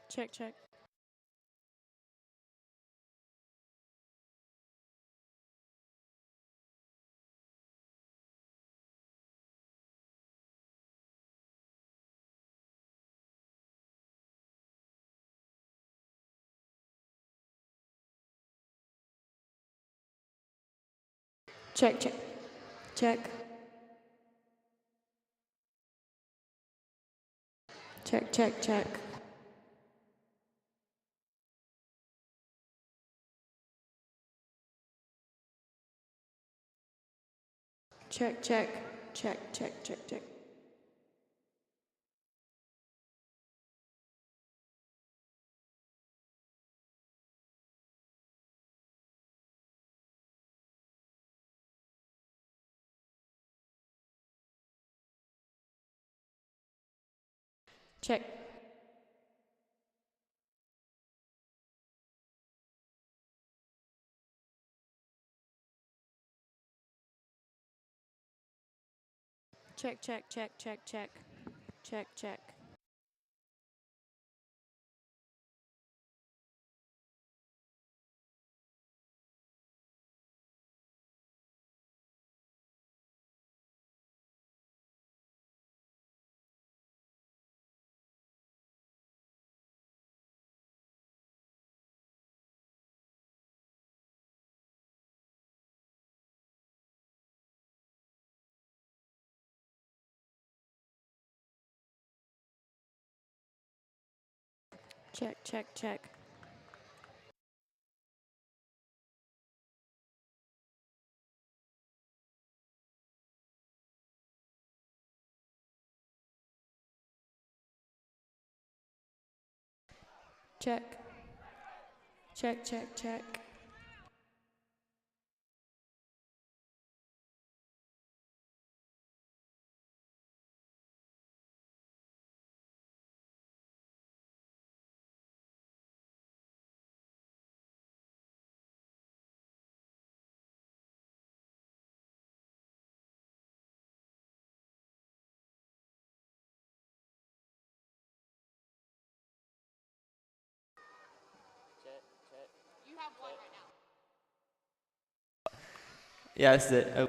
Check, check. Check, check. Check. Check, check, check. Check, check. Check, check, check, check. Check. Check, check, check, check, check. Check, check. Check, check, check. Check. Check, check, check. Yeah, that's it. Oh.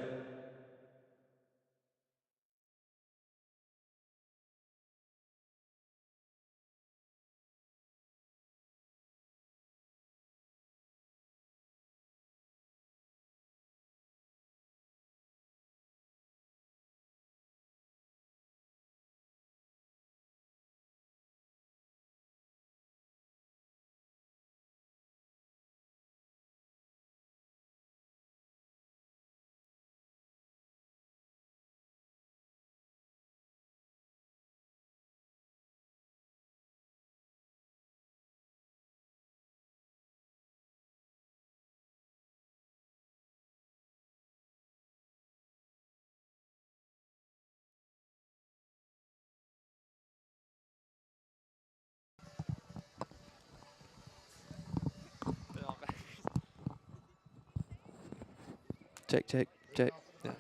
Check, check, check. Yeah.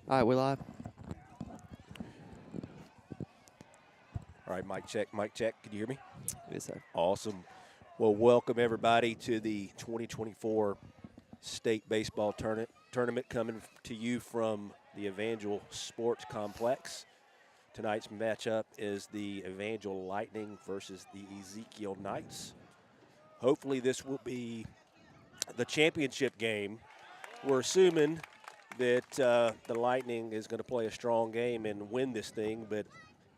All right, we're live. All right, mic check, mic check. Can you hear me? Yes, sir. Awesome. Well, welcome everybody to the 2024 State Baseball Tournament coming to you from the Evangel Sports Complex. Tonight's matchup is the Evangel Lightning versus the Ezekiel Knights. Hopefully this will be the championship game. We're assuming that the Lightning is going to play a strong game and win this thing, but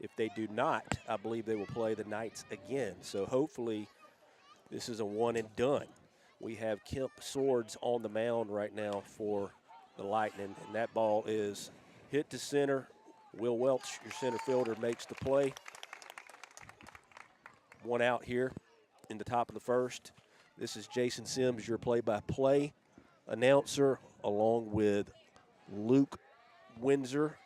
if they do not, I believe they will play the Knights again. So hopefully this is a one and done. We have Kemp Swords on the mound right now for the Lightning, and that ball is hit to center. Will Welch, your center fielder, makes the play. One out here in the top of the first. This is Jason Sims, your play-by-play announcer, along with Luke Windsor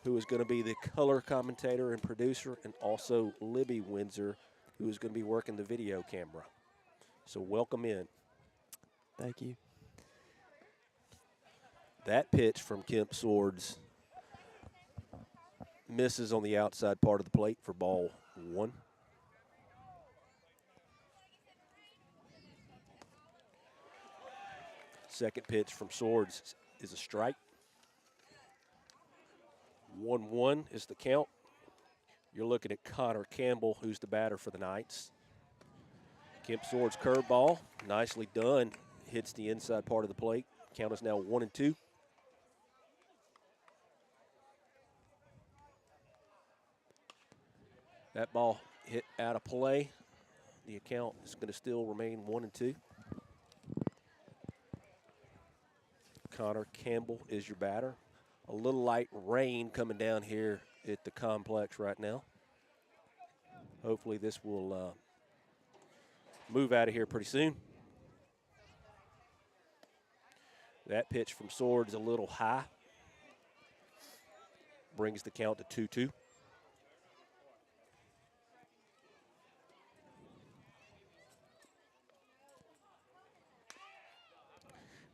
who is going to be the color commentator and producer, and also Libby Windsor, who is going to be working the video camera. So welcome in. Thank you. That pitch from Kemp Swords misses on the outside part of the plate for ball 1. Second pitch from Swords is a strike. 1-1 is the count. You're looking at Connor Campbell, who's the batter for the Knights. Kemp Swords curveball, nicely done, hits the inside part of the plate. Count is now 1-2. That ball hit out of play. The account is going to still remain 1-2. Connor Campbell is your batter. A little light rain coming down here at the complex right now. Hopefully this will move out of here pretty soon. That pitch from Swords a little high. Brings the count to 2-2.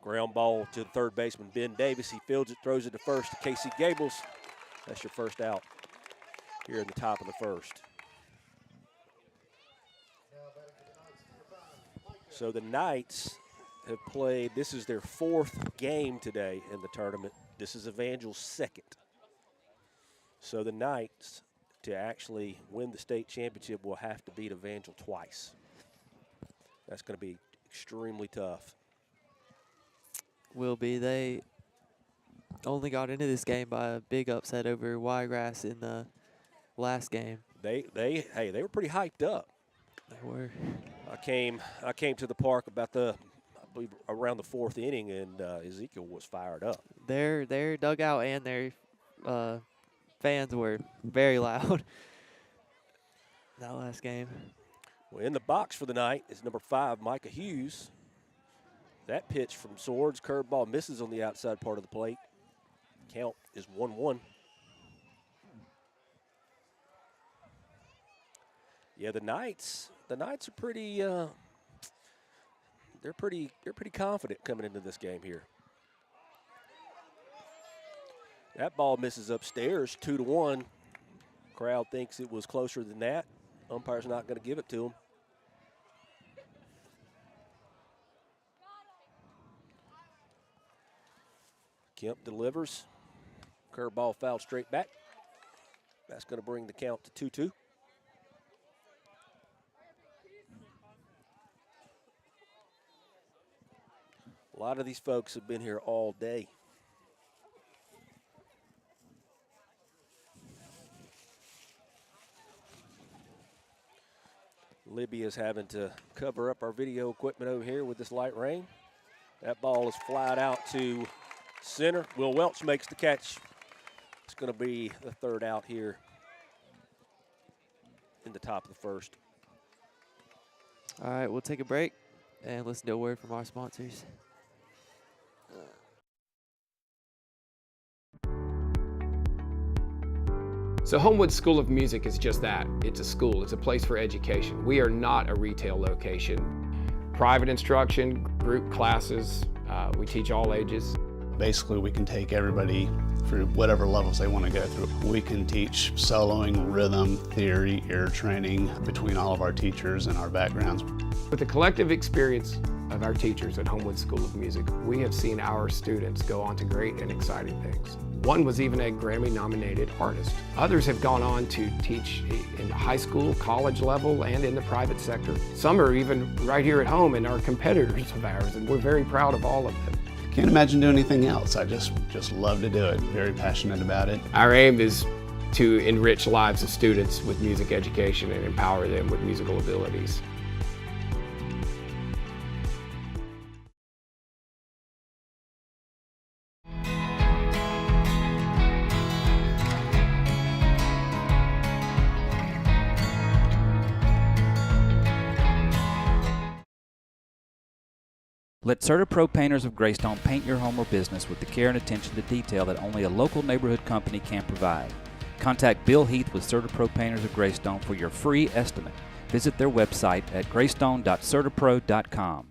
Ground ball to the third baseman, Ben Davis. He fields it, throws it to first to Casey Gables. That's your first out here in the top of the first. So the Knights have played, this is their 4th game today in the tournament. This is Evangel's 2nd. So the Knights, to actually win the state championship, will have to beat Evangel twice. That's going to be extremely tough. Will be. They only got into this game by a big upset over Wiregrass in the last game. They were pretty hyped up. They were. I came to the park about I believe around the 4th inning, and Ezekiel was fired up. Their dugout and their fans were very loud that last game. Well, in the box for the night is number 5, Micah Hughes. That pitch from Swords, curveball, misses on the outside part of the plate. Count is 1-1. Yeah, the Knights are pretty. They're pretty confident coming into this game here. That ball misses upstairs, 2-1. Crowd thinks it was closer than that. Umpire's not going to give it to him. Kemp delivers. Curveball fouled straight back. That's going to bring the count to 2-2. A lot of these folks have been here all day. Libby is having to cover up our video equipment over here with this light rain. That ball is flied out to center. Will Welch makes the catch. It's going to be the 3rd out here in the top of the first. All right, we'll take a break and listen to a word from our sponsors. So Homewood School of Music is just that. It's a school. It's a place for education. We are not a retail location. Private instruction, group classes, we teach all ages. Basically, we can take everybody through whatever levels they want to go through. We can teach soloing, rhythm, theory, ear training between all of our teachers and our backgrounds. With the collective experience of our teachers at Homewood School of Music, we have seen our students go on to great and exciting things. One was even a Grammy-nominated artist. Others have gone on to teach in high school, college level, and in the private sector. Some are even right here at home and are competitors of ours, and we're very proud of all of them. Can't imagine doing anything else. I just love to do it. Very passionate about it. Our aim is to enrich lives of students with music education and empower them with musical abilities. Let CertaPro Painters of Greystone paint your home or business with the care and attention to detail that only a local neighborhood company can provide. Contact Bill Heath with CertaPro Painters of Greystone for your free estimate. Visit their website at greystone.certapro.com.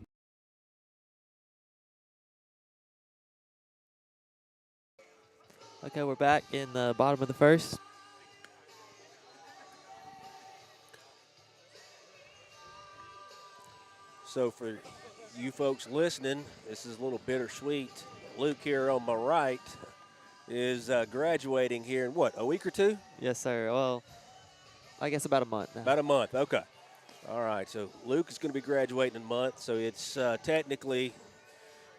Okay, we're back in the bottom of the first. So for you folks listening, this is a little bittersweet. Luke here on my right is graduating here in what, a week or two? Yes, sir. Well, I guess about a month now. About a month, okay. All right, so Luke is going to be graduating in a month, so it's technically,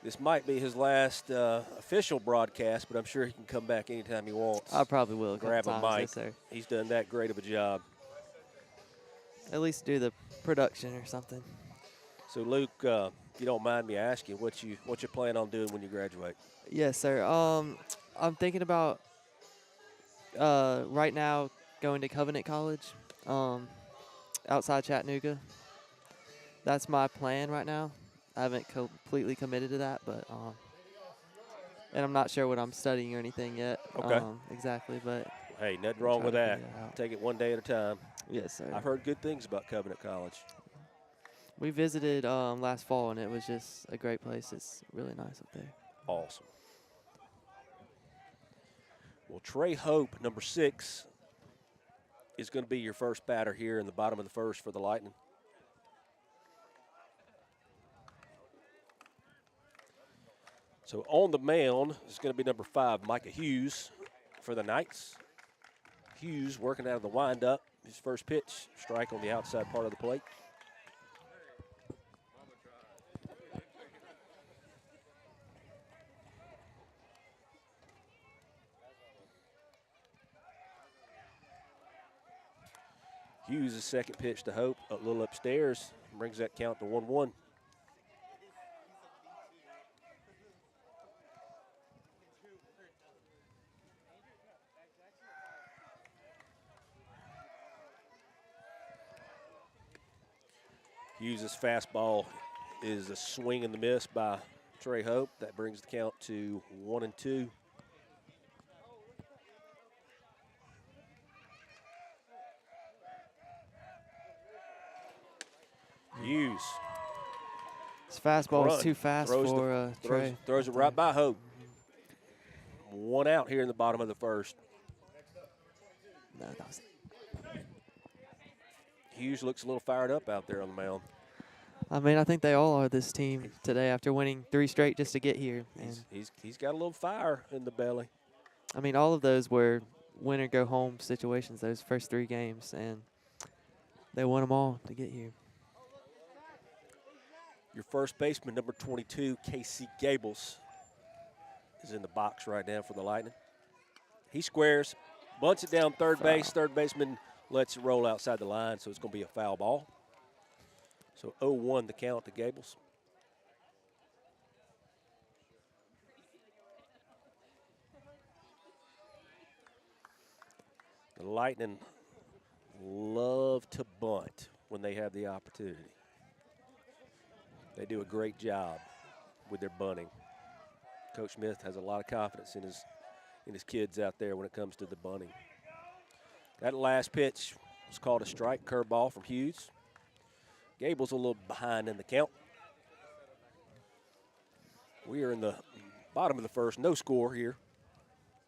this might be his last official broadcast, but I'm sure he can come back anytime he wants. I probably will. Grab a mic. Yes, sir. He's done that great of a job. At least do the production or something. So Luke, if you don't mind me asking, what you plan on doing when you graduate? Yes, sir. I'm thinking about right now going to Covenant College, outside Chattanooga. That's my plan right now. I haven't completely committed to that, but and I'm not sure what I'm studying or anything yet. Okay. Exactly, but Hey, nothing wrong with that. figure it out. Take it one day at a time. Yes, sir. I've heard good things about Covenant College. We visited last fall, and it was just a great place. It's really nice up there. Awesome. Well, Trey Hope, number 6, is going to be your first batter here in the bottom of the first for the Lightning. So on the mound is going to be number 5, Micah Hughes for the Knights. Hughes working out of the windup. His first pitch, strike on the outside part of the plate. Hughes' second pitch to Hope, a little upstairs, brings that count to 1-1. Hughes' fastball is a swing and the miss by Trey Hope. That brings the count to 1-2. Hughes. His fastball was too fast Throws for Trey. Throws it right by Hope. One out here in the bottom of the first. No, that was it. Hughes looks a little fired up out there on the mound. I mean, I think they all are this team today after winning 3 straight just to get here. And He's got a little fire in the belly. I mean, all of those were win or go home situations, those first 3 games, and they won them all to get here. Your first baseman, number 22, Casey Gables, is in the box right now for the Lightning. He squares, bunts it down third base. Third baseman lets it roll outside the line, so it's going to be a foul ball. So 0-1 the count to Gables. The Lightning love to bunt when they have the opportunity. They do a great job with their bunting. Coach Smith has a lot of confidence in his kids out there when it comes to the bunting. That last pitch was called a strike, curveball from Hughes. Gable's a little behind in the count. We are in the bottom of the first, no score here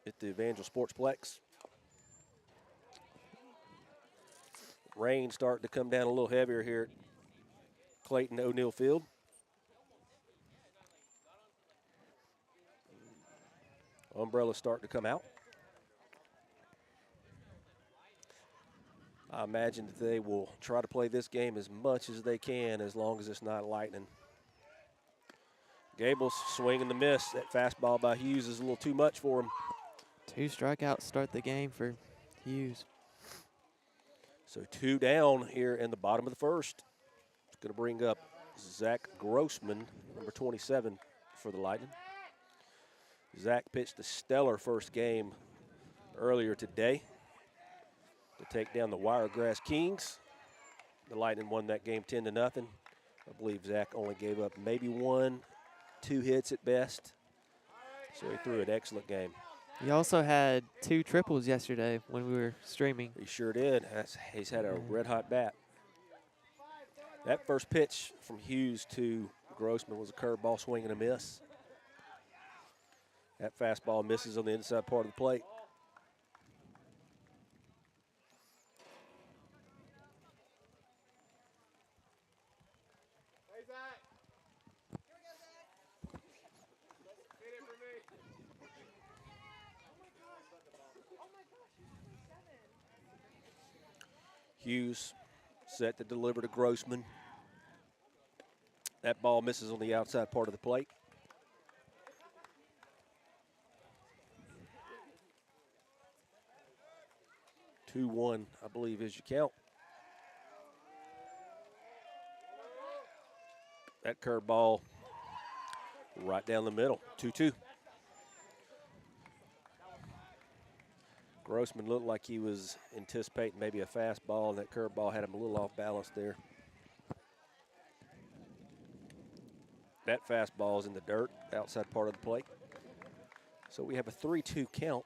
at the Evangel Sportsplex. Rain starting to come down a little heavier here at Clayton O'Neill Field. Umbrellas starting to come out. I imagine that they will try to play this game as much as they can as long as it's not lightning. Gables swing and the miss. That fastball by Hughes is a little too much for him. 2 strikeouts start the game for Hughes. So 2 down here in the bottom of the first. It's going to bring up Zach Grossman, number 27 for the Lightning. Zach pitched a stellar first game earlier today to take down the Wiregrass Kings. The Lightning won that game 10-0. I believe Zach only gave up maybe 1 2 hits at best. So he threw an excellent game. He also had 2 triples yesterday when we were streaming. He sure did. He's had a red-hot bat. That first pitch from Hughes to Grossman was a curveball swing and a miss. That fastball misses on the inside part of the plate. Hughes set to deliver to Grossman. That ball misses on the outside part of the plate. Two, 2-1, I believe, is your count. That curveball right down the middle, 2-2. Grossman looked like he was anticipating maybe a fastball, and that curveball had him a little off balance there. That fastball is in the dirt, outside part of the plate. So we have a 3-2 count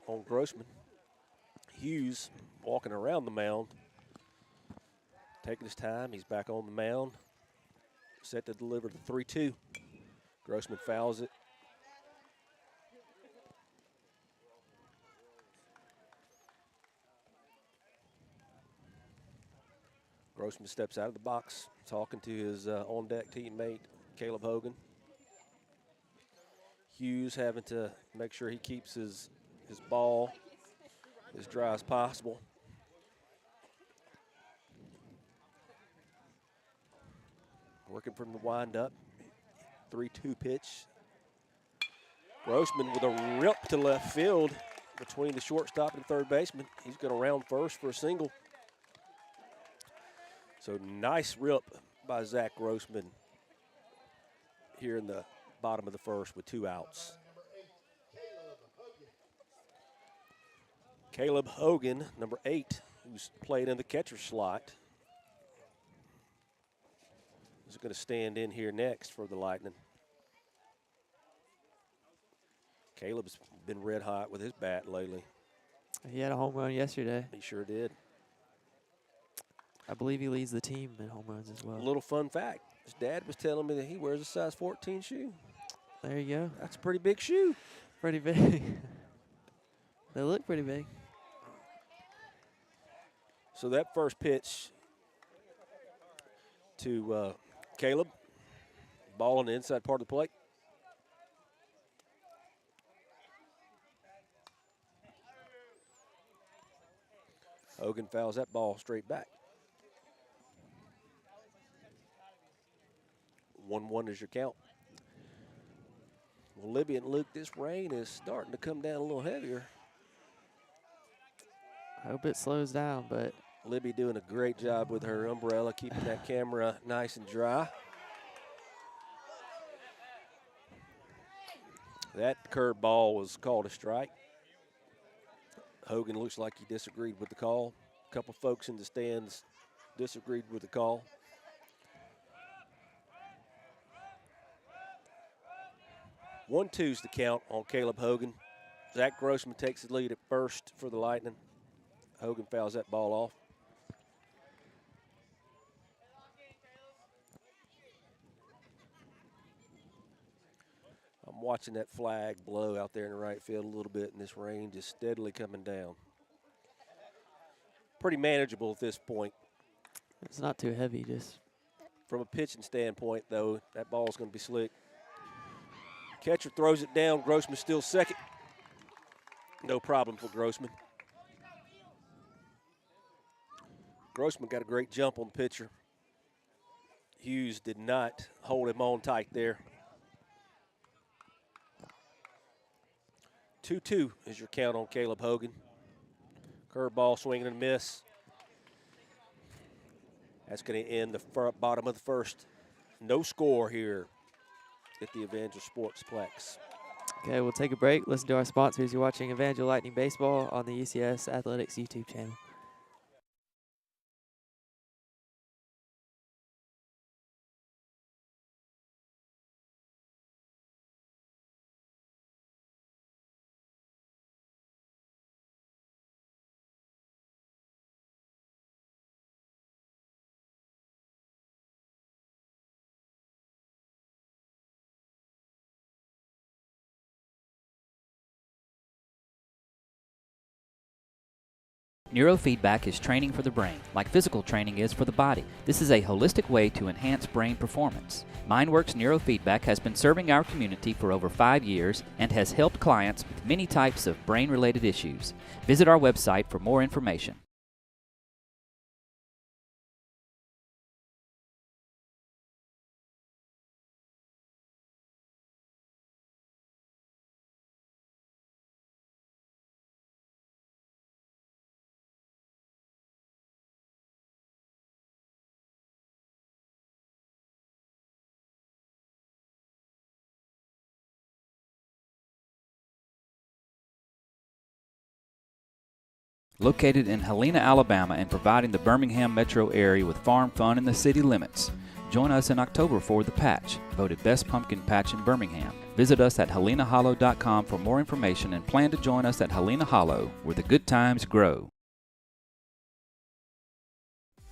on Grossman. Hughes walking around the mound, taking his time. He's back on the mound, set to deliver the 3-2. Grossman fouls it. Grossman steps out of the box, talking to his on-deck teammate, Caleb Hogan. Hughes having to make sure he keeps his ball as dry as possible. Working from the windup, 3-2 pitch. Grossman with a rip to left field between the shortstop and third baseman. He's going to round first for a single. So nice rip by Zach Grossman here in the bottom of the first with 2 outs. Caleb Hogan, number 8, who's played in the catcher's slot, is going to stand in here next for the Lightning. Caleb's been red hot with his bat lately. He had a home run yesterday. He sure did. I believe he leads the team in home runs as well. A little fun fact, his dad was telling me that he wears a size 14 shoe. There you go. That's a pretty big shoe. Pretty big. They look pretty big. So that first pitch to Caleb, ball on the inside part of the plate. Hogan fouls that ball straight back. 1-1 is your count. Well, Libby and Luke, this rain is starting to come down a little heavier. I hope it slows down, but Libby doing a great job with her umbrella, keeping that camera nice and dry. That curved ball was called a strike. Hogan looks like he disagreed with the call. A couple folks in the stands disagreed with the call. One, 2's the count on Caleb Hogan. Zach Grossman takes the lead at first for the Lightning. Hogan fouls that ball off. I'm watching that flag blow out there in the right field a little bit, and this rain just steadily coming down. Pretty manageable at this point. it's not too heavy. Just From a pitching standpoint, though, that ball's going to be slick. Catcher throws it down. Grossman still second. No problem for Grossman. Grossman got a great jump on the pitcher. Hughes did not hold him on tight there. 2-2 is your count on Caleb Hogan. Curveball swinging and a miss. That's going to end the bottom of the first. No score here at the Evangel Sportsplex. okay, we'll take a break. Listen to our sponsors. You're watching Evangel Lightning Baseball on the ECS Athletics YouTube channel. Neurofeedback is training for the brain, like physical training is for the body. This is a holistic way to enhance brain performance. MindWorks Neurofeedback has been serving our community for over 5 years and has helped clients with many types of brain-related issues. Visit our website for more information. Located in Helena, Alabama, and providing the Birmingham metro area with farm fun in the city limits. Join us in October for The Patch, voted Best Pumpkin Patch in Birmingham. Visit us at helenahollow.com for more information and plan to join us at Helena Hollow, where the good times grow.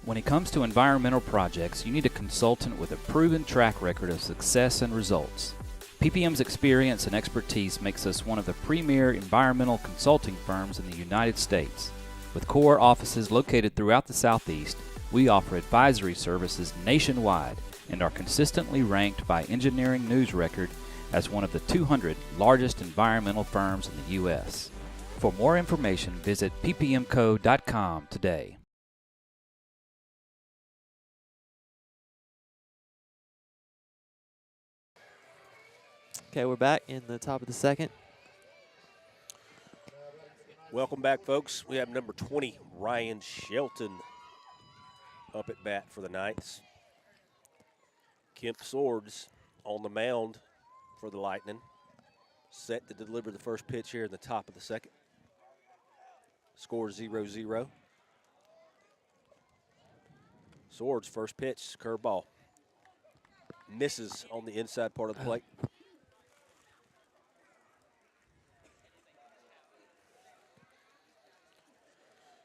When it comes to environmental projects, you need a consultant with a proven track record of success and results. PPM's experience and expertise makes us one of the premier environmental consulting firms in the United States. With core offices located throughout the Southeast, we offer advisory services nationwide and are consistently ranked by Engineering News Record as one of the 200 largest environmental firms in the U.S. For more information, visit ppmco.com today. Okay, we're back in the top of the second. Welcome back, folks. We have number 20, Ryan Shelton, up at bat for the Knights. Kemp Swords on the mound for the Lightning, set to deliver the first pitch here in the top of the second. Score 0-0. Swords' first pitch, curveball. Misses on the inside part of the plate.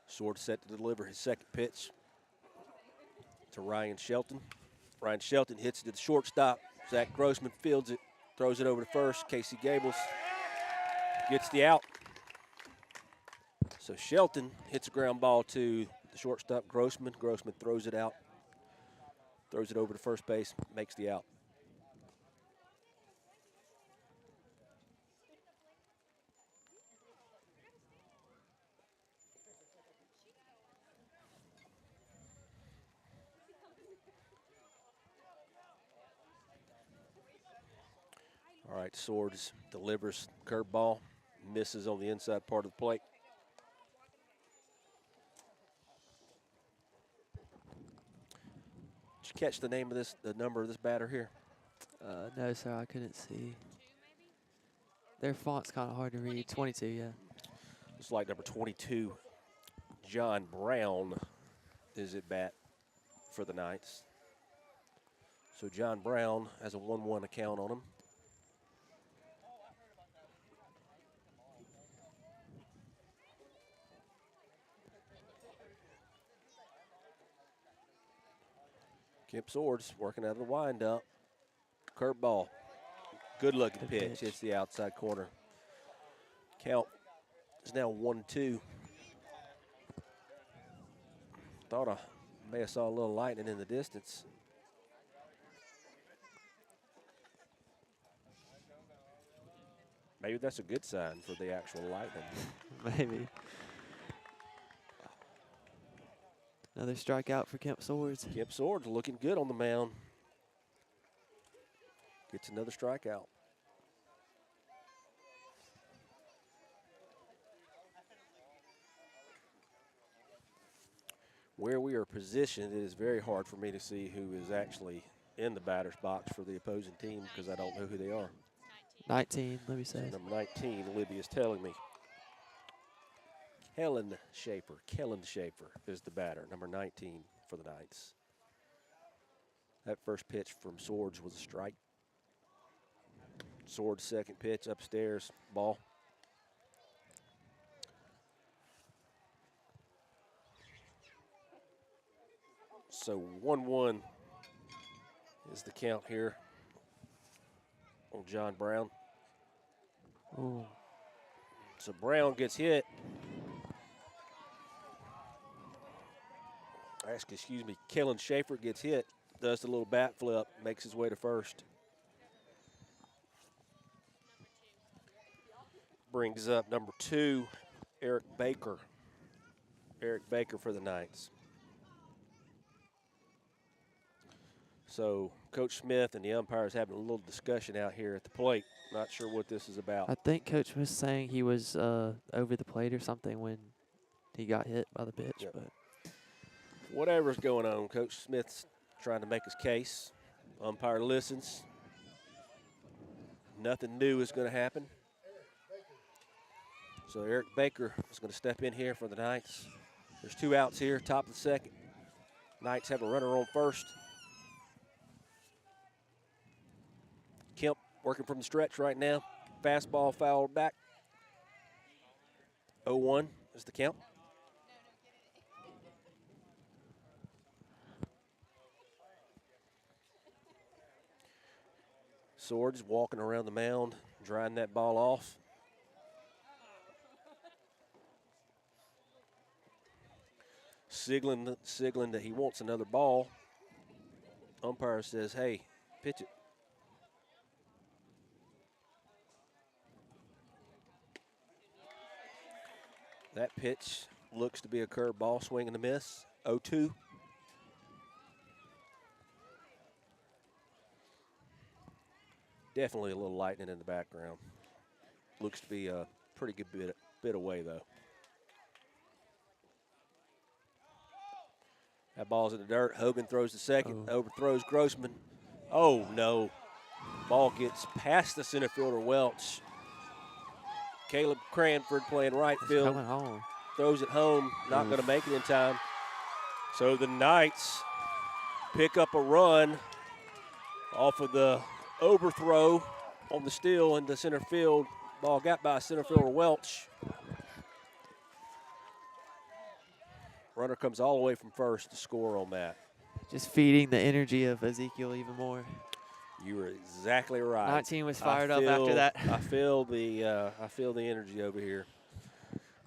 Swords set to deliver his second pitch to Ryan Shelton. Ryan Shelton hits it to the shortstop. Zach Grossman fields it, throws it over to first. Casey Gables gets the out. So Shelton hits a ground ball to the shortstop, Grossman. Grossman throws it out, throws it over to first base, makes the out. All right, Swords delivers curveball, misses on the inside part of the plate. Did you catch the name of this, the number of this batter here? No, sir, I couldn't see. Their font's kind of hard to read. 22, yeah. It's like number 22, John Brown, is at bat for the Knights. So John Brown has a 1-1 account on him. Kemp Swords working out of the windup. Curveball. Good looking pitch. Hits the outside corner. Count is now 1-2. Thought I may have saw a little lightning in the distance. Maybe that's a good sign for the actual lightning. Maybe. Another strikeout for Kemp Swords. Kemp Swords looking good on the mound. Gets another strikeout. Where we are positioned, it is very hard for me to see who is actually in the batter's box for the opposing team because I don't know who they are. 19, let me say. So number 19, Libby is telling me. Kellen Schaefer is the batter, number 19 for the Knights. That first pitch from Swords was a strike. Swords' second pitch upstairs, ball. So 1-1 is the count here on John Brown. Ooh. So Brown gets hit. excuse me, Kellen Schaefer gets hit, does the little bat flip, makes his way to first. Brings up number 2, Eric Baker. Eric Baker for the Knights. So Coach Smith and the umpires having a little discussion out here at the plate. Not sure what this is about. I think Coach was saying he was over the plate or something when he got hit by the pitch. Yep. But Whatever's going on, Coach Smith's trying to make his case. Umpire listens. Nothing new is going to happen. So Eric Baker is going to step in here for the Knights. There's 2 outs here, top of the second. Knights have a runner on first. Kemp working from the stretch right now. Fastball fouled back. 0-1 is the count. Swords walking around the mound, drying that ball off. Signaling that he wants another ball. Umpire says, hey, pitch it. That pitch looks to be a curveball, swing and a miss, 0-2. Definitely a little lightning in the background. Looks to be a pretty good bit away, though. That ball's in the dirt. Hogan throws the second, overthrows Grossman. Oh, no. Ball gets past the center fielder, Welch. Caleb Cranford playing right field. coming home. Throws it home, not going to make it in time. So the Knights pick up a run off of the overthrow on the steal in the center field. Ball got by center fielder Welch. Runner comes all the way from first to score on that. Just feeding the energy of Ezekiel even more. You were exactly right. 19 was fired up after that. I feel the energy over here.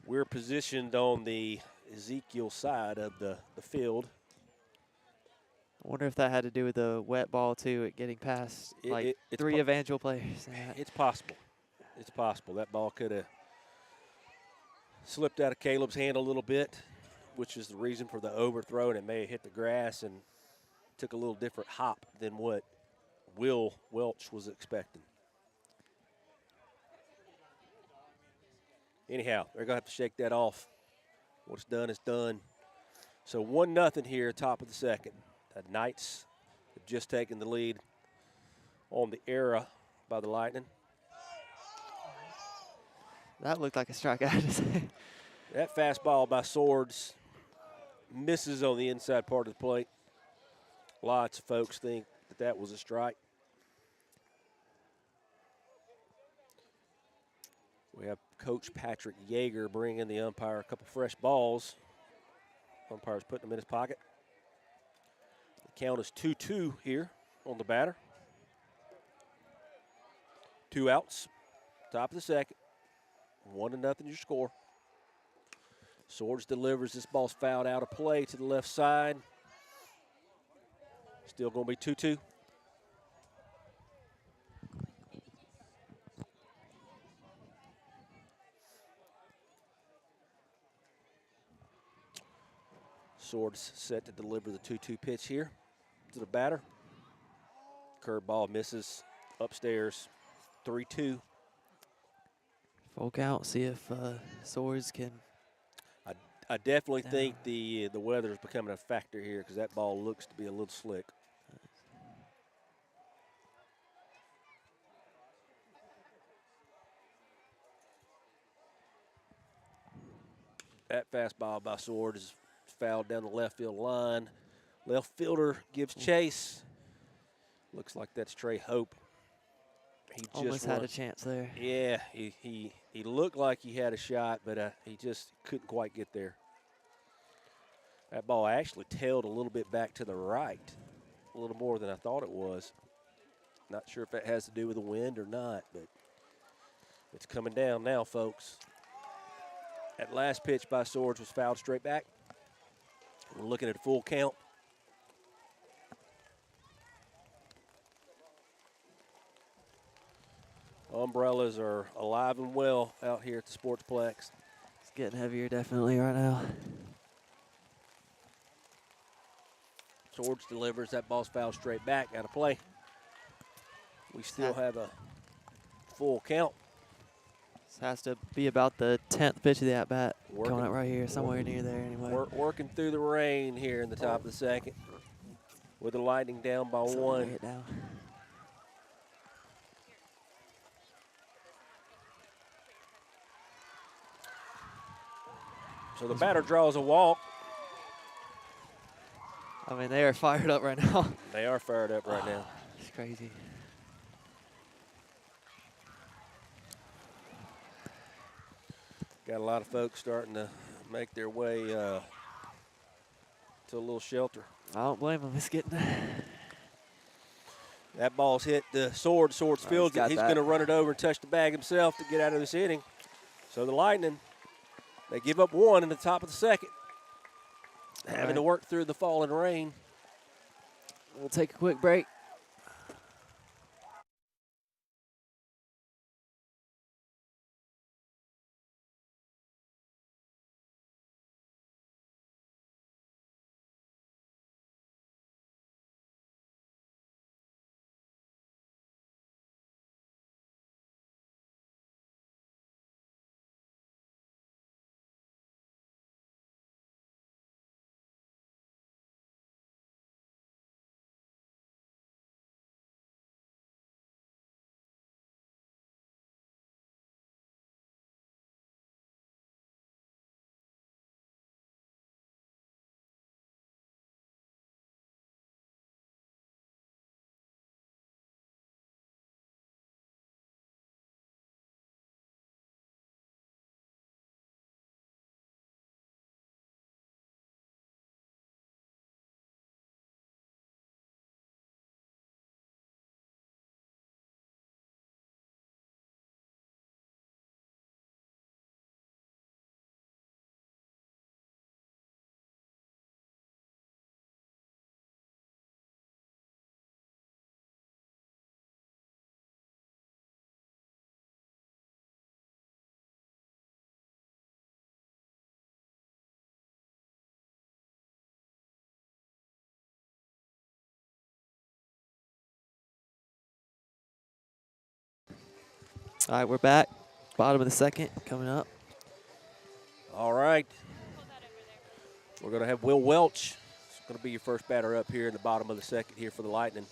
We're positioned on the Ezekiel side of the field. I wonder if that had to do with the wet ball too, it getting past It's 3 Evangel players. It's possible. It's possible. That ball could have slipped out of Caleb's hand a little bit, which is the reason for the overthrow, and it may have hit the grass and took a little different hop than what Will Welch was expecting. Anyhow, they're going to have to shake that off. What's done is done. So 1-0 here, top of the second. The Knights have just taken the lead on the era by the Lightning. That looked like a strikeout. That fastball by Swords misses on the inside part of the plate. Lots of folks think that was a strike. We have Coach Patrick Yeager bringing the umpire a couple fresh balls. Umpire's putting them in his pocket. The count is 2-2 here on the batter. 2 outs, top of the second. 1-0 your score. Swords delivers. This ball's fouled out of play to the left side. Still going to be 2-2. Swords set to deliver the 2-2 pitch here to the batter. Curveball misses upstairs, 3-2. Full count, see if Swords can. I definitely think the weather is becoming a factor here because that ball looks to be a little slick. That fastball by Swords is fouled down the left field line. Left fielder gives chase. Looks like that's Trey Hope. He almost had a chance there. Yeah, he looked like he had a shot, but he just couldn't quite get there. That ball actually tailed a little bit back to the right, a little more than I thought it was. Not sure if that has to do with the wind or not, but it's coming down now, folks. That last pitch by Swords was fouled straight back. We're looking at a full count. Umbrellas are alive and well out here at the Sportsplex. It's getting heavier definitely right now. Swords delivers. That ball's fouled straight back. Out of play. We still have a full count. This has to be about the 10th pitch of the at-bat. Coming up right here, somewhere near there anyway. Working through the rain here in the top of the second. With the Lightning down by one. Hit now. So the batter draws a walk. I mean, they are fired up right now. They are fired up right now. It's crazy. Got a lot of folks starting to make their way to a little shelter. I don't blame him. It's getting. That ball's hit the Swords. Swords fields it. He's going to run it over and touch the bag himself to get out of this inning. So the Lightning, they give up one in the top of the second. Having to work through the falling rain. We'll take a quick break. All right, we're back. Bottom of the second coming up. All right. We're going to have Will Welch. It's going to be your first batter up here in the bottom of the second here for the Lightning.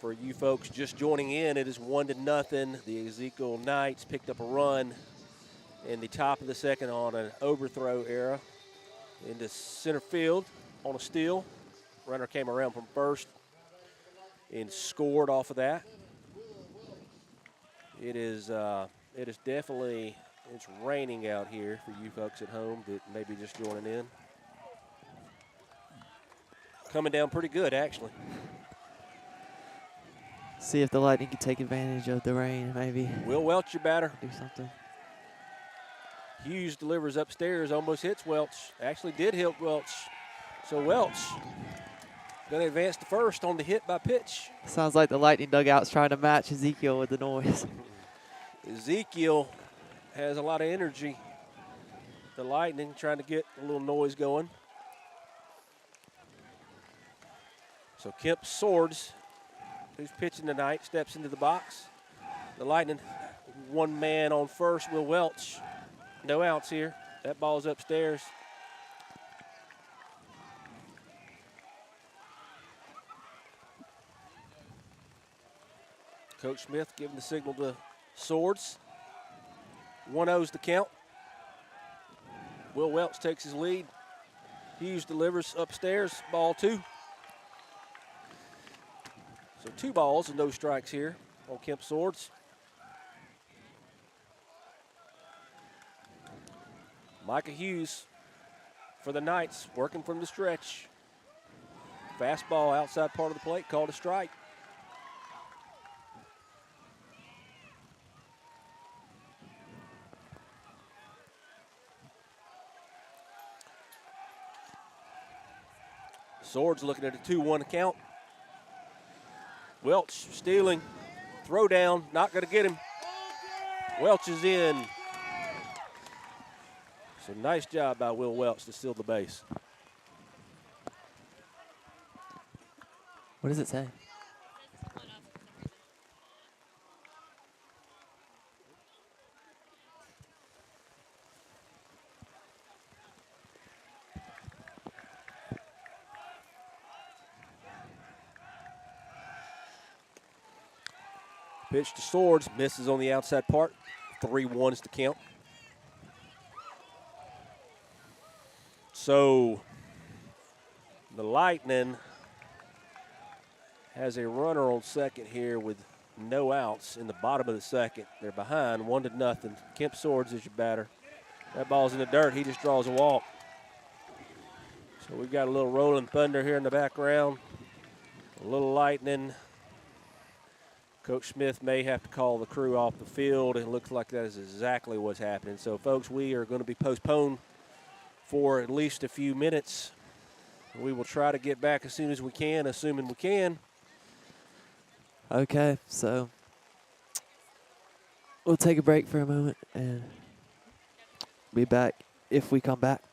For you folks just joining in, it is 1-0. The Ezekiel Knights picked up a run in the top of the second on an overthrow error into center field on a steal. Runner came around from first and scored off of that. It is definitely, it's raining out here for you folks at home that may be just joining in. Coming down pretty good, actually. See if the Lightning can take advantage of the rain, maybe. Will Welch, your batter. Do something. Hughes delivers upstairs, almost hits Welch. Actually did hit Welch. So Welch going to advance to first on the hit by pitch. Sounds like the Lightning dugout's trying to match Ezekiel with the noise. Ezekiel has a lot of energy. The Lightning trying to get a little noise going. So Kemp Swords, who's pitching tonight, steps into the box. The Lightning, one man on first, Will Welch. No outs here. That ball's upstairs. Coach Smith giving the signal to Swords. 1-0's the count. Will Welch takes his lead. Hughes delivers upstairs, ball two. So 2 balls and no strikes here on Kemp Swords. Micah Hughes for the Knights, working from the stretch. Fastball outside part of the plate, called a strike. Swords looking at a 2-1 count. Welch stealing. Throw down. Not going to get him. Welch is in. So nice job by Will Welch to steal the base. What does it say? Pitch to Swords, misses on the outside part. 3-1s to count. So the Lightning has a runner on second here with no outs in the bottom of the second. They're behind 1-0. Kemp Swords is your batter. That ball's in the dirt. He just draws a walk. So we've got a little rolling thunder here in the background. A little lightning. Coach Smith may have to call the crew off the field. It looks like that is exactly what's happening. So, folks, we are going to be postponed for at least a few minutes. We will try to get back as soon as we can, assuming we can. Okay, so we'll take a break for a moment and be back if we come back.